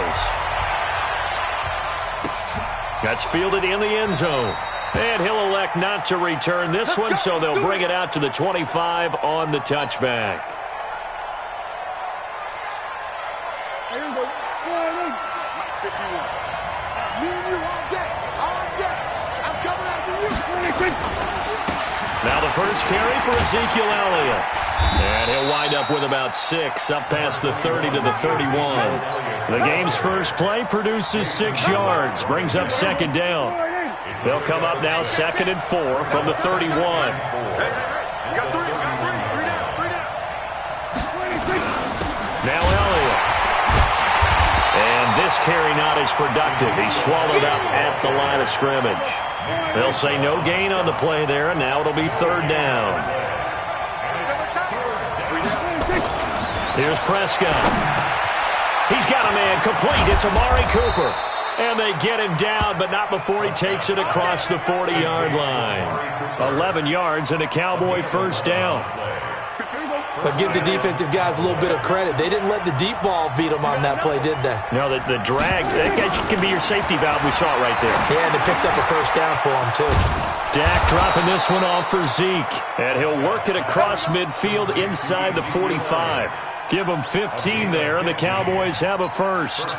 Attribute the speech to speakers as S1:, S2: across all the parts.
S1: Cowboys. That's fielded in the end zone. And he'll elect not to return this one, so they'll bring it out to the 25 on the touchback. Now the first carry for Ezekiel Elliott. And he'll wind up with about 6, up past the 30 to the 31. The game's first play produces 6 yards, brings up second down. They'll come up now 2nd and 4 from the 31. Now Elliott. And this carry not as productive. He's swallowed up at the line of scrimmage. They'll say no gain on the play there, and now it'll be 3rd down. Here's Prescott. He's got a man complete. It's Amari Cooper. And they get him down, but not before he takes it across the 40-yard line. 11 yards and a Cowboy first down.
S2: But give the defensive guys a little bit of credit. They didn't let the deep ball beat them on that play, did they?
S1: No, the drag, that can be your safety valve. We saw it right there.
S2: Yeah, and they picked up a first down for him, too.
S1: Dak dropping this one off for Zeke. And he'll work it across midfield inside the 45. Give them 15 there, and the Cowboys have a first.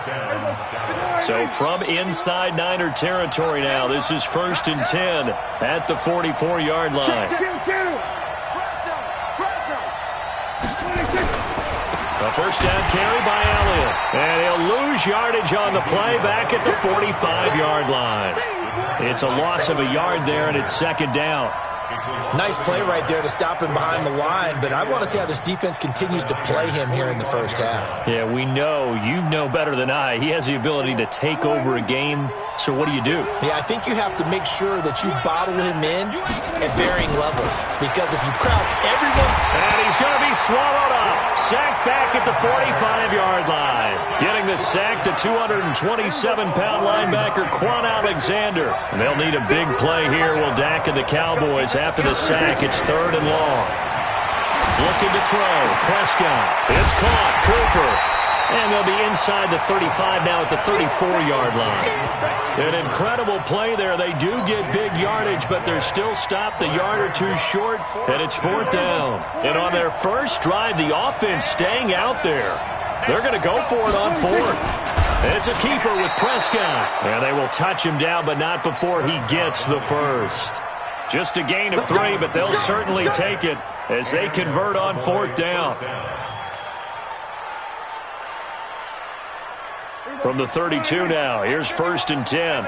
S1: So from inside Niner territory now, this is 1st and 10 at the 44-yard line. A first down carry by Elliott. And he'll lose yardage on the play back at the 45-yard line. It's a loss of a yard there, and it's 2nd down.
S2: Nice play right there to stop him behind the line, but I want to see how this defense continues to play him here in the first half.
S1: Yeah, we know. You know better than I. He has the ability to take over a game, so what do you do?
S2: Yeah, I think you have to make sure that you bottle him in at varying levels, because if you crowd everyone...
S1: And he's going to be swallowed up. Sacked back at the 45-yard line. Getting the sack to 227-pound linebacker Quan Alexander. And they'll need a big play here. Will Dak and the Cowboys after the sack. It's 3rd and long. Looking to throw. Prescott. It's caught. Cooper. And they'll be inside the 35 now at the 34-yard line. An incredible play there. They do get big yardage, but they're still stopped a yard or two short, and it's 4th down. And on their first drive, the offense staying out there. They're going to go for it on 4th. It's a keeper with Prescott. And they will touch him down, but not before he gets the first. Just a gain of 3, but they'll certainly take it as they convert on 4th down. From the 32 now, here's 1st and 10.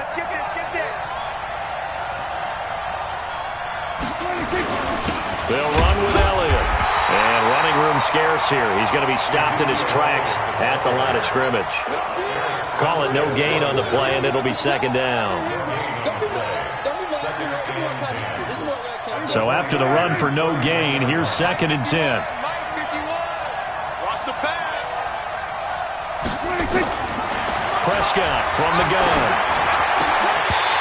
S1: They'll run with Elliott. And running room scarce here. He's going to be stopped in his tracks at the line of scrimmage. Call it no gain on the play, and it'll be 2nd down. So after the run for no gain, here's 2nd and 10. Prescott from the gun.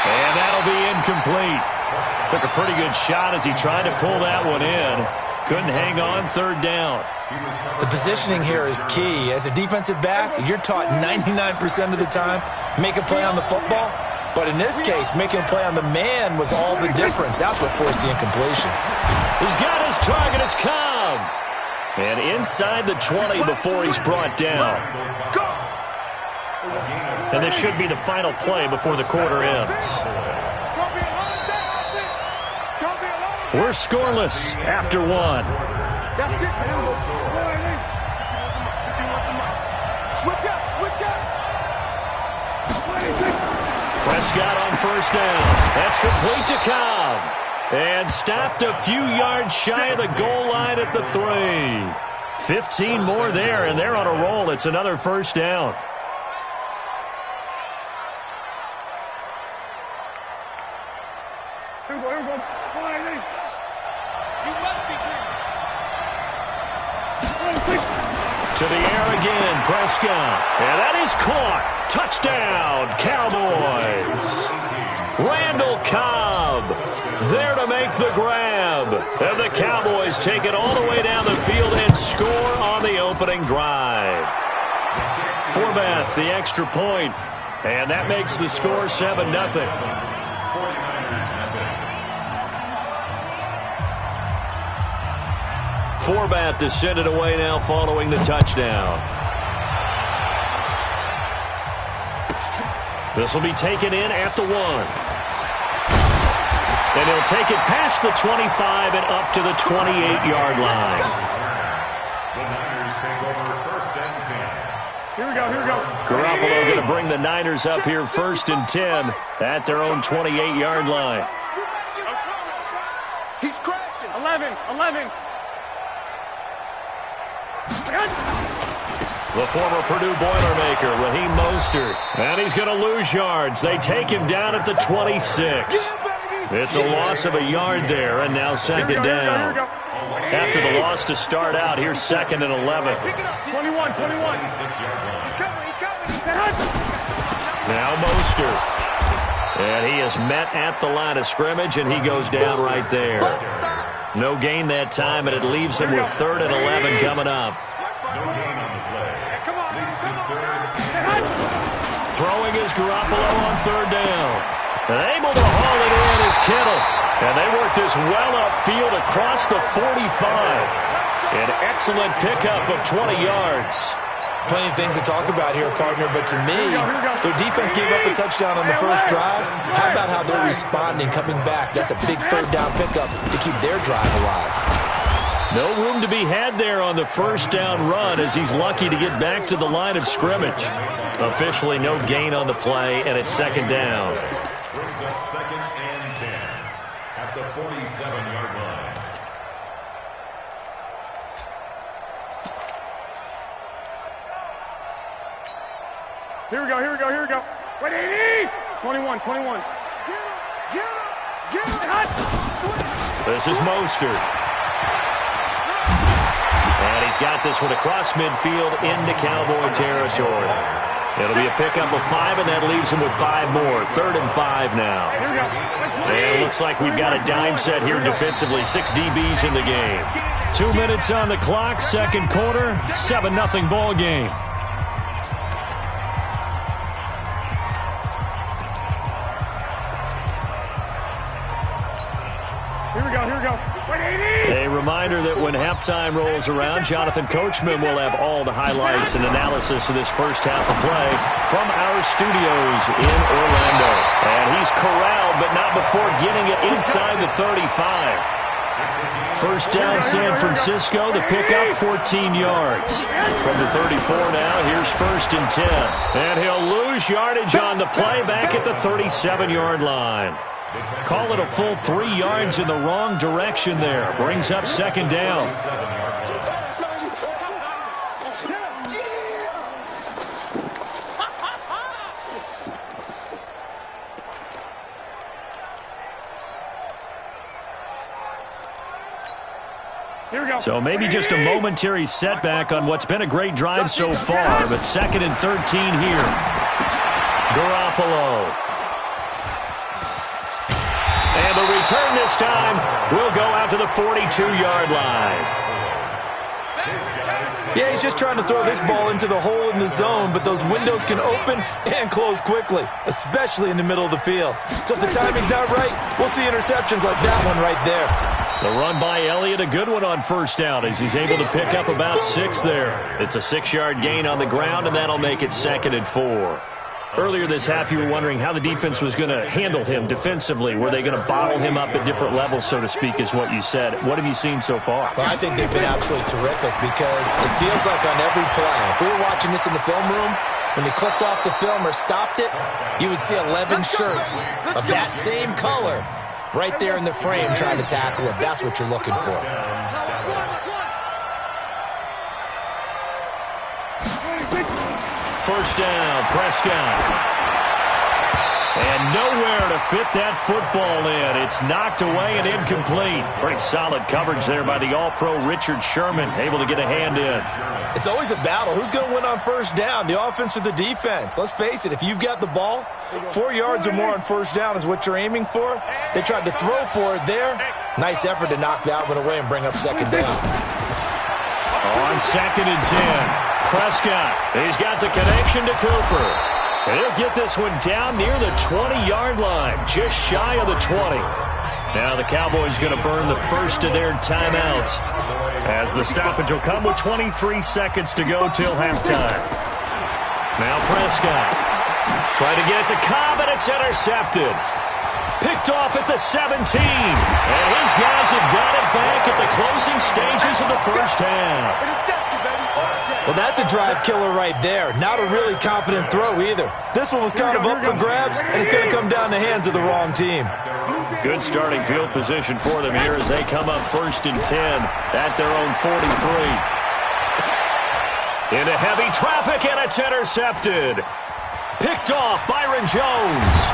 S1: And that'll be incomplete. Took a pretty good shot as he tried to pull that one in. Couldn't hang on. 3rd down.
S2: The positioning here is key. As a defensive back, you're taught 99% of the time, make a play on the football. But in this case, making a play on the man was all the difference. That's what forced the incompletion.
S1: He's got his target. It's Cobb. And inside the 20 before he's brought down. And this should be the final play before the quarter ends. We're scoreless after 1. Prescott on first down. That's complete to Cobb. And stopped a few yards shy of the goal line at the 3. 15 more there, and they're on a roll. It's another first down. To the air again, Prescott. And that is caught. Touchdown, Cowboys. Randall Cobb there to make the grab. And the Cowboys take it all the way down the field and score on the opening drive. Forbath, the extra point. And that makes the score 7-0. Forbath to send it away now following the touchdown. This will be taken in at the 1. And he'll take it past the 25 and up to the 28-yard line.
S3: The Niners take over first and 10.
S4: Here we go.
S1: Garoppolo going to bring the Niners up here first and 10 at their own 28-yard line.
S4: He's crashing. 11.
S1: The former Purdue Boilermaker, Raheem Mostert. And he's going to lose yards. They take him down at the 26. It's a loss of a yard there, and now second down. After the loss to start out, here's second and 11.
S4: 21.
S1: Now Mostert. And he is met at the line of scrimmage, and he goes down right there. No gain that time, and it leaves him with third and 11 coming up.
S3: No gain on the play. Leads to third.
S1: Throwing is Garoppolo on third down. And able to haul it in is Kittle. And they work this well upfield across the 45. An excellent pickup of 20 yards.
S2: Plenty of things to talk about here, partner, but to me, their defense gave up a touchdown on the first drive. How about how they're responding, coming back? That's a big third down pickup to keep their drive alive.
S1: No room to be had there on the first down run as he's lucky to get back to the line of scrimmage. Officially no gain on the play, and it's second down.
S3: Brings up second and 10 at the 47-yard line.
S4: Here we go. Wait, 80. 21. Get him.
S1: This is Mostert. And he's got this one across midfield into Cowboy territory. It'll be a pickup of 5, and that leaves him with 5 more. Third and 5 now.
S4: Here we go.
S1: And it looks like we've got a dime set here defensively. 6 DBs in the game. 2 minutes on the clock, second quarter, 7-0 ball game.
S4: Here we go. Wait, 80.
S1: A reminder that when halftime rolls around, Jonathan Coachman will have all the highlights and analysis of this first half of play from our studios in Orlando. And he's corralled, but not before getting it inside the 35. First down, San Francisco. The pickup, 14 yards. From the 34 now, here's first and 10. And he'll lose yardage on the play back at the 37-yard line. Call it a full 3 yards in the wrong direction there. Brings up second down.
S4: Here we go.
S1: So maybe just a momentary setback on what's been a great drive so far, but second and 13 here. Garoppolo. And the return this time will go out to the 42-yard line.
S2: Yeah, he's just trying to throw this ball into the hole in the zone, but those windows can open and close quickly, especially in the middle of the field. So if the timing's not right, we'll see interceptions like that one right there.
S1: The run by Elliott, a good one on first down as he's able to pick up about 6 there. It's a 6-yard gain on the ground, and that'll make it second and 4. Earlier this half, you were wondering how the defense was going to handle him defensively. Were they going to bottle him up at different levels, so to speak, is what you said. What have you seen so far?
S2: Well, I think they've been absolutely terrific because it feels like on every play, if we were watching this in the film room, when they clicked off the film or stopped it, you would see 11 shirts of that same color right there in the frame trying to tackle him. That's what you're looking for.
S1: First down, Prescott. And nowhere to fit that football in. It's knocked away and incomplete. Pretty solid coverage there by the All-Pro Richard Sherman, able to get a hand in.
S2: It's always a battle. Who's going to win on first down, the offense or the defense? Let's face it, if you've got the ball, 4 yards or more on first down is what you're aiming for. They tried to throw for it there. Nice effort to knock that one away and bring up second down.
S1: On second and 10. Prescott, he's got the connection to Cooper. And he'll get this one down near the 20-yard line, just shy of the 20. Now the Cowboys going to burn the first of their timeouts, as the stoppage will come with 23 seconds to go till halftime. Now Prescott trying to get it to Cobb, and it's intercepted. Picked off at the 17. And his guys have got it back at the closing stages of the first half.
S2: Well, that's a drive killer right there. Not a really confident throw either. This one was kind of up for grabs, and it's going to come down the hands of the wrong team.
S1: Good starting field position for them here as they come up 1st and 10 at their own 43. Into heavy traffic, and it's intercepted. Picked off Byron Jones.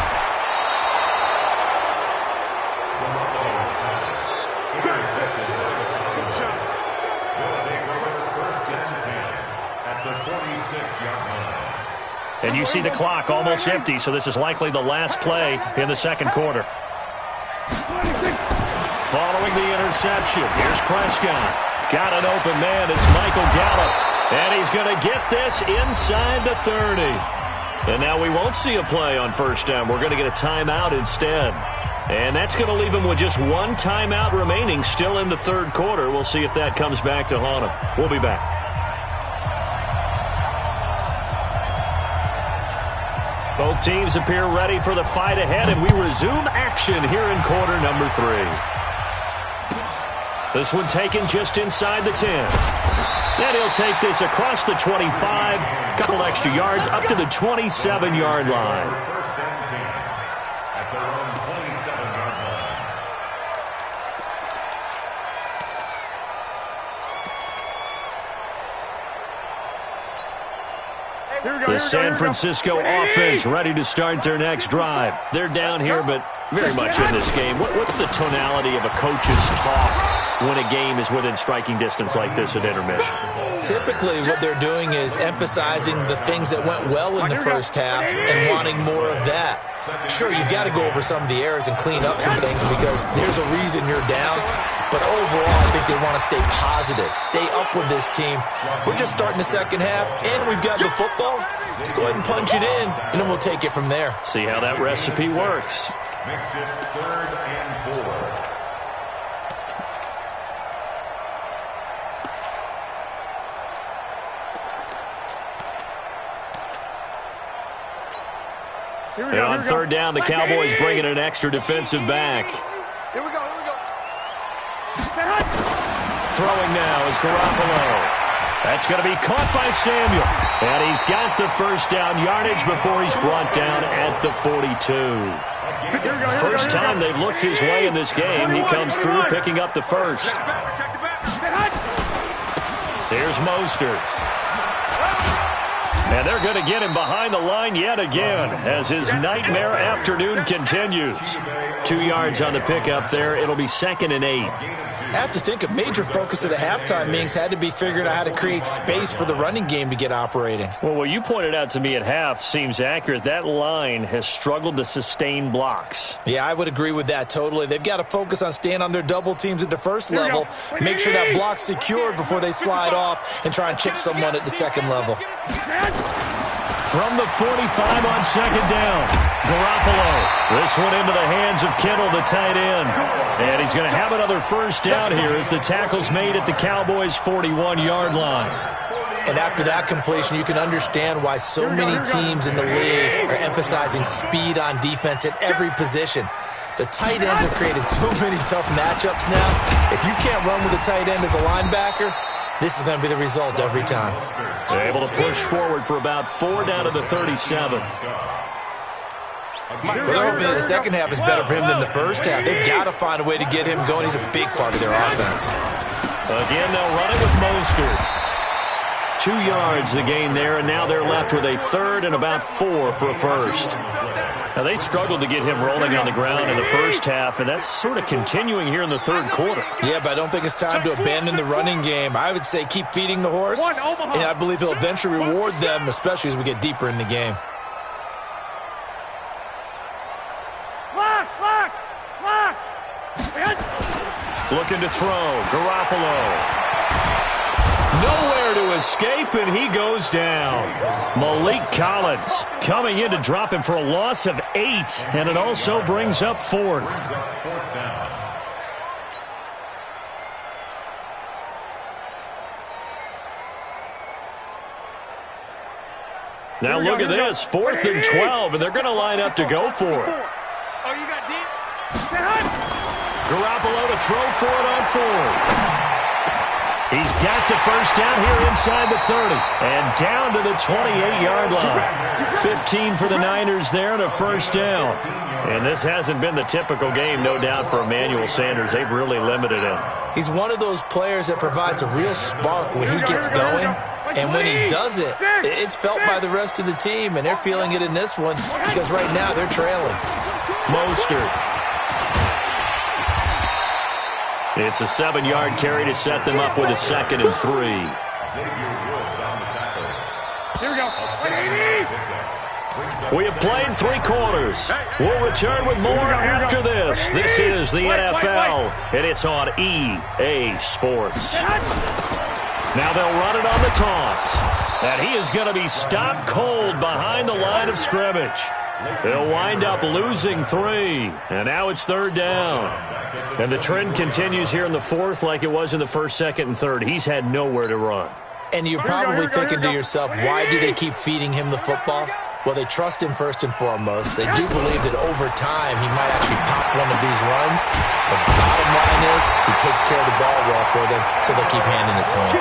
S1: And you see the clock almost empty, so this is likely the last play in the second quarter. Following the interception, here's Prescott. Got an open man. It's Michael Gallup. And he's going to get this inside the 30. And now we won't see a play on first down. We're going to get a timeout instead. And that's going to leave him with just one timeout remaining still in the third quarter. We'll see if that comes back to haunt him. We'll be back. Both teams appear ready for the fight ahead, and we resume action here in quarter number 3. This one taken just inside the 10. And he'll take this across the 25, a couple extra yards up to the 27-yard line. The San Francisco offense ready to start their next drive. They're down here, but very much in this game. What's the tonality of a coach's talk when a game is within striking distance like this at intermission?
S2: Typically, what they're doing is emphasizing the things that went well in the first half and wanting more of that. Sure, you've got to go over some of the errors and clean up some things because there's a reason you're down. But overall, I think they want to stay positive, stay up with this team. We're just starting the second half, and we've got the football. Let's go ahead and punch it in, and then we'll take it from there.
S1: See how that recipe works.
S3: Makes it 3rd and 4.
S1: On third down, the Cowboys bringing an extra defensive back.
S5: Here we go, here we go.
S1: Throwing now is Garoppolo. That's going to be caught by Samuel. And he's got the first down yardage before he's brought down at the 42. First time they've looked his way in this game. He comes through picking up the first. Here's Mostert. And they're going to get him behind the line yet again as his nightmare afternoon continues. 2 yards on the pickup there. It'll be 2nd and 8.
S2: I have to think a major focus of the halftime meetings had to be figuring out how to create space for the running game to get operating.
S1: Well, what you pointed out to me at half seems accurate. That line has struggled to sustain blocks.
S2: Yeah, I would agree with that totally. They've got to focus on staying on their double teams at the first level, make sure that block's secured before they slide off and try and chip someone at the second level.
S1: From the 45 on second down, Garoppolo. This one into the hands of Kittle, the tight end. And he's going to have another first down here as the tackle's made at the Cowboys' 41-yard line.
S2: And after that completion, you can understand why so many teams in the league are emphasizing speed on defense at every position. The tight ends have created so many tough matchups now. If you can't run with a tight end as a linebacker, this is going to be the result every time.
S1: They're able to push forward for about 4 down to the 37.
S2: Well, they're hoping that the second half is better for him than the first half. They've got to find a way to get him going. He's a big part of their offense.
S1: Again, they'll run it with Mostert. 2 yards the gain there, and now they're left with a third and about 4 for a first. Now, they struggled to get him rolling on the ground in the first half, and that's sort of continuing here in the third quarter.
S2: Yeah, but I don't think it's time to abandon the running game. I would say keep feeding the horse, and I believe he'll eventually reward them, especially as we get deeper in the game.
S1: Looking to throw. Garoppolo. Nowhere to escape, and he goes down. Malik Collins coming in to drop him for a loss of 8, and it also brings up 4th. Now look at this, 4th and 12, and they're going to line up to go for it.
S4: Oh, you got deep?
S1: Garoppolo to throw for it on 4th. He's got the first down here inside the 30 and down to the 28-yard line. 15 for the Niners there and a first down. And this hasn't been the typical game, no doubt, for Emmanuel Sanders. They've really limited him.
S2: He's one of those players that provides a real spark when he gets going. And when he does it, it's felt by the rest of the team, and they're feeling it in this one because right now they're trailing.
S1: Mostert. It's a 7-yard carry to set them up with a 2nd and 3.
S4: Here we go.
S1: We have played 3 quarters. We'll return with more after this. This is the NFL, and it's on EA Sports. Now they'll run it on the toss. And he is going to be stopped cold behind the line of scrimmage. They'll wind up losing 3. And now it's 3rd down. And the trend continues here in the 4th like it was in the 1st, 2nd, and 3rd. He's had nowhere to run.
S2: And you're probably thinking to yourself, why do they keep feeding him the football? Well, they trust him first and foremost. They do believe that over time he might actually pop one of these runs. The bottom line is he takes care of the ball well for them, so they keep handing it to him.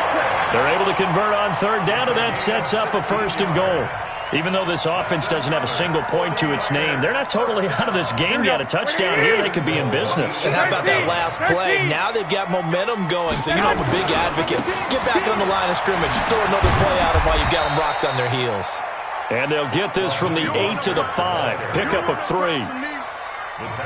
S1: They're able to convert on 3rd down, and that sets up a 1st and goal. Even though this offense doesn't have a single point to its name, they're not totally out of this game yet. A touchdown here, they could be in business.
S2: And how about that last play? Now they've got momentum going, so you know I'm a big advocate. Get back on the line of scrimmage. Throw another play out of while you've got them rocked on their heels.
S1: And they'll get this from the 8 to the 5. Pickup of 3.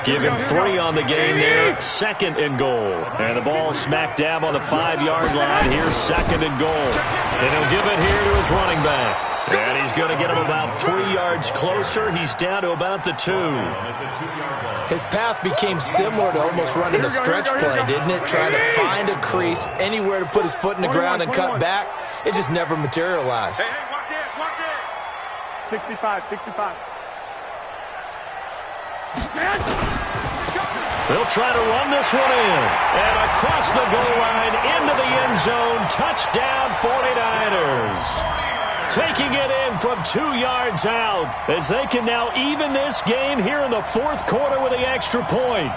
S1: Give him 3 on the game there. 2nd and goal. And the ball smack dab on the 5-yard line. Here's 2nd and goal. And he'll give it here to his running back. And he's going to get him about 3 yards closer. He's down to about the 2.
S2: His path became similar to almost running a stretch play, didn't it? Trying to find a crease, anywhere to put his foot in the ground and cut back. It just never materialized.
S4: Hey, watch it, watch it. 65.
S1: They'll try to run this one in. And across the goal line, into the end zone. Touchdown 49ers. Taking it in from 2 yards out as they can now even this game here in the 4th quarter with the extra point.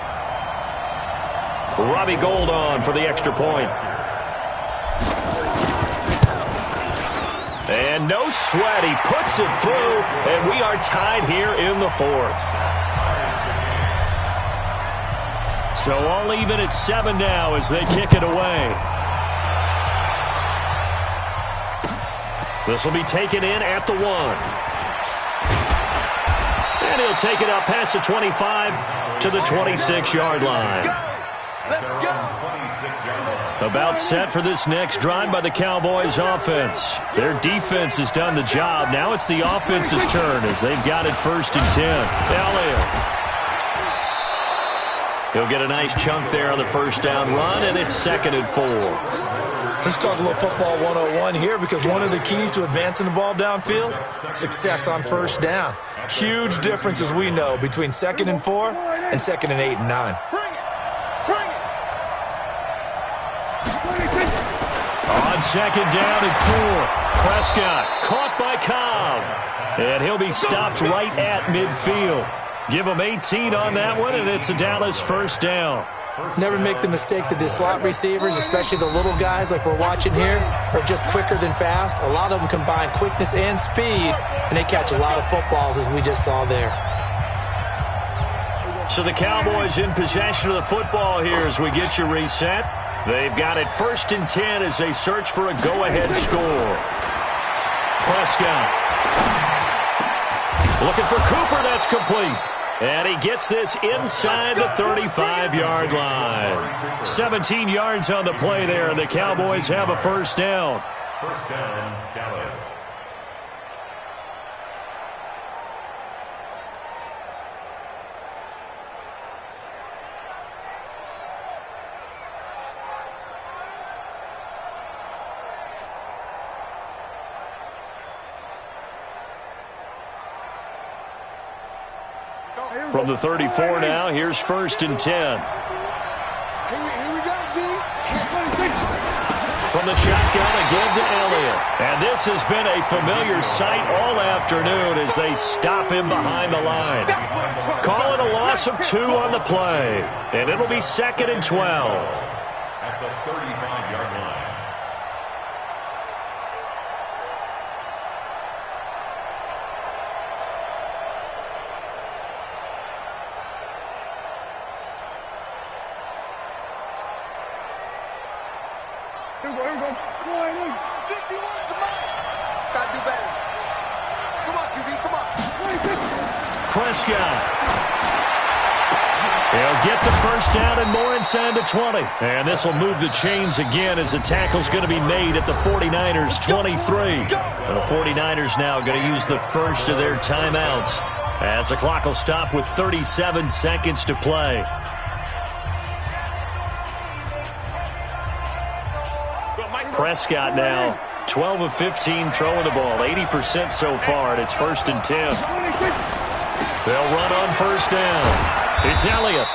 S1: Robbie Gould on for the extra point. And no sweat. He puts it through, and we are tied here in the 4th. So all even at 7 now as they kick it away. This will be taken in at the 1. And he'll take it up past the 25 to the 26-yard line. About set for this next drive by the Cowboys offense. Their defense has done the job. Now it's the offense's turn as they've got it 1st and 10. Elliott. He'll get a nice chunk there on the 1st down run, and it's 2nd and 4.
S2: Let's talk a little football 101 here because one of the keys to advancing the ball downfield, success on 1st down. Huge difference, as we know, between 2nd and 4 and 2nd and 8 and 9.
S1: On 2nd down and 4, Prescott caught by Cobb. And he'll be stopped right at midfield. Give him 18 on that one, and it's a Dallas 1st down.
S2: Never make the mistake that the slot receivers, especially the little guys like we're watching here, are just quicker than fast. A lot of them combine quickness and speed, and they catch a lot of footballs, as we just saw there.
S1: So the Cowboys in possession of the football here as we get you reset. They've got it 1st and 10 as they search for a go-ahead score. Prescott. Looking for Cooper. That's complete. And he gets this inside the 35-yard line. 17 yards on the play there, and the Cowboys have a 1st down.
S3: 1st down, Dallas.
S1: From the 34 now, here's 1st and 10.
S4: Here we go, D.
S1: From the shotgun again to Elliott. And this has been a familiar sight all afternoon as they stop him behind the line. Call it a loss of 2 on the play. And it'll be 2nd and 12.
S3: At the 35-yard line.
S4: Here we go. Come on, 51, come on. Gotta do better. Come on, QB, come on.
S1: Prescott. He'll get the first down and more inside the 20. And this will move the chains again as the tackle's going to be made at the 49ers' 23. And the 49ers now going to use the first of their timeouts as the clock will stop with 37 seconds to play. Prescott now 12 of 15 throwing the ball, 80% so far, and it's 1st and 10. They'll run on first down. It's Elliott.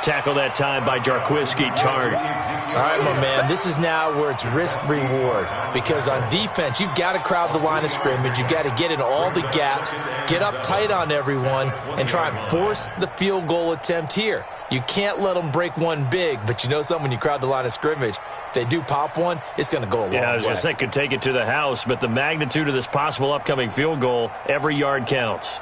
S1: Tackle that time by Jarquiski Tartt.
S2: All right, my man, this is now where it's risk-reward. Because on defense, you've got to crowd the line of scrimmage. You've got to get in all the gaps, get up tight on everyone, and try and force the field goal attempt here. You can't let them break one big, but you know something, when you crowd the line of scrimmage, if they do pop one, it's going to go a long way.
S1: Yeah, I was going to say, could take it to the house, but the magnitude of this possible upcoming field goal, every yard counts.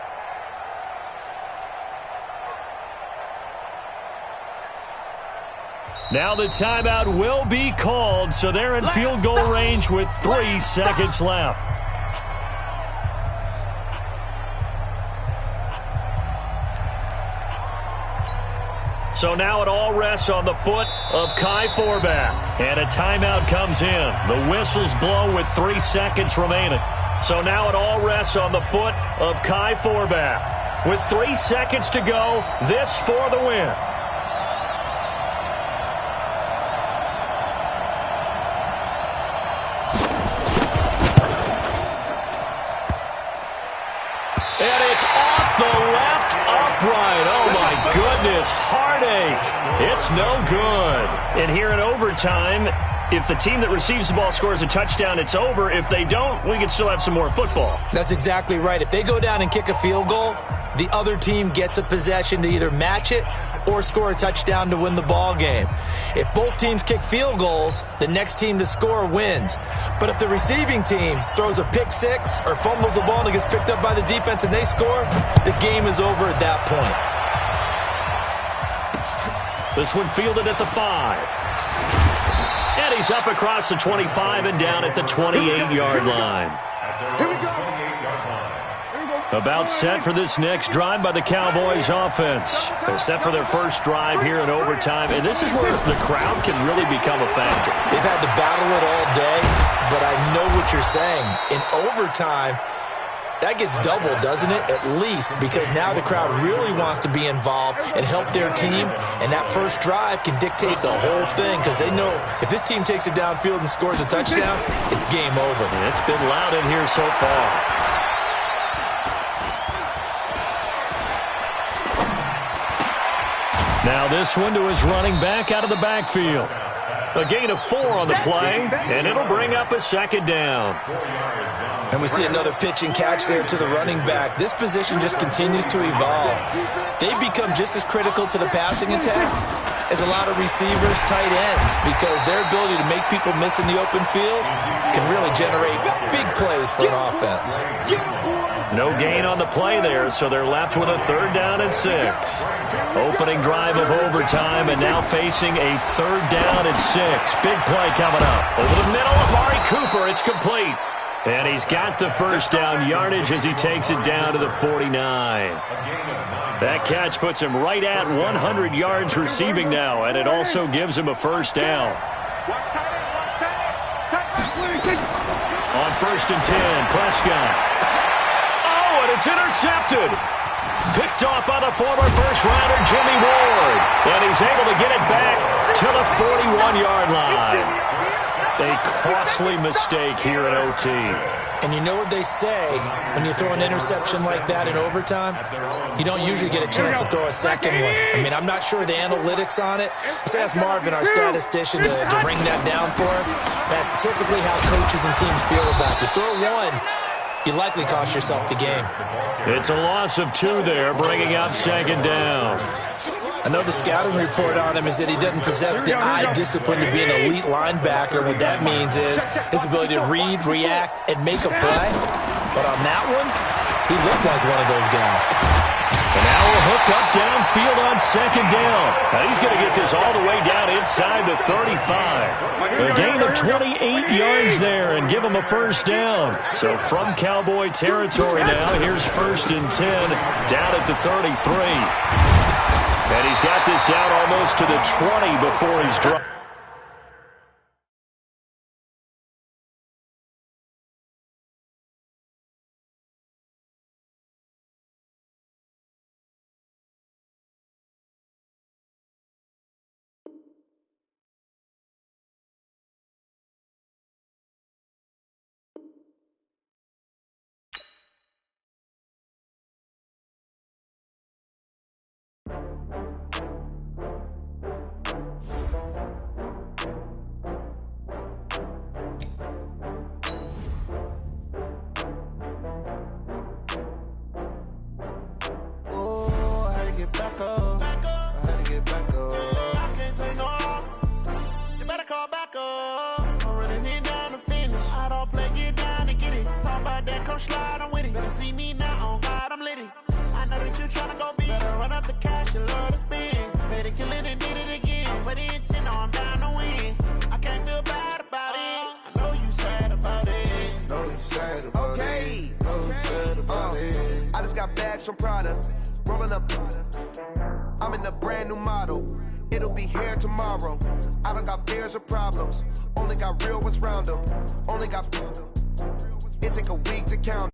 S1: Now the timeout will be called, so they're in field goal range with 3 seconds left. So now it all rests on the foot of Kai Forbath. And a timeout comes in. The whistles blow with 3 seconds remaining. So now it all rests on the foot of Kai Forbath. With 3 seconds to go, this for the win. And it's off the left upright. Oh, my goodness. Heartache. It's no good. And here in overtime, if the team that receives the ball scores a touchdown, it's over. If they don't, we can still have some more football.
S2: That's exactly right. If they go down and kick a field goal, the other team gets a possession to either match it or score a touchdown to win the ball game. If both teams kick field goals, the next team to score wins. But if the receiving team throws a pick six or fumbles the ball and it gets picked up by the defense and they score, the game is over at that point.
S1: This one fielded at the 5. And he's up across the 25 and down at the 28-yard line.
S4: Here we go.
S1: About set for this next drive by the Cowboys offense. They're set for their first drive here in overtime, and this is where the crowd can really become a factor.
S2: They've had to battle it all day, but I know what you're saying. In overtime, that gets doubled, doesn't it? At least, because now the crowd really wants to be involved and help their team, and that first drive can dictate the whole thing because they know if this team takes it downfield and scores a touchdown, it's game over.
S1: And it's been loud in here so far. Now this one to his running back out of the backfield. A gain of 4 on the play, and it'll bring up a second down.
S2: And we see another pitch and catch there to the running back. This position just continues to evolve. They become just as critical to the passing attack as a lot of receivers, tight ends, because their ability to make people miss in the open field can really generate big plays for an offense.
S1: No gain on the play there, so they're left with a 3rd down and 6. Opening drive of overtime, and now facing a 3rd down and 6. Big play coming up. Over the middle, Amari Cooper, it's complete. And he's got the first down yardage as he takes it down to the 49. That catch puts him right at 100 yards receiving now, and it also gives him a first down. On 1st and 10, Prescott. Oh, and it's intercepted. Picked off by the former first-rounder Jimmy Ward. And he's able to get it back to the 41-yard line. A costly mistake here in OT.
S2: And you know what they say, when you throw an interception like that in overtime, you don't usually get a chance to throw a second one. I mean, I'm not sure the analytics on it. Let's ask Marvin, our statistician, to bring that down for us. That's typically how coaches and teams feel about it. You throw one, you likely cost yourself the game.
S1: It's a loss of 2 there, bringing up second down.
S2: I know the scouting report on him is that he doesn't possess the eye discipline to be an elite linebacker. What that means is his ability to read, react, and make a play. But on that one, he looked like one of those guys.
S1: And now we'll hook up downfield on second down. Now he's going to get this all the way down inside the 35. A gain of 28 yards there and give him a first down. So from Cowboy territory now, here's 1st and 10 down at the 33. And he's got this down almost to the 20 before he's dropped.
S5: I just got bags from Prada, rolling up. I'm in a brand new model. It'll be here tomorrow. I don't got fears or problems. Only got real ones round them. Only got. It take a week to count.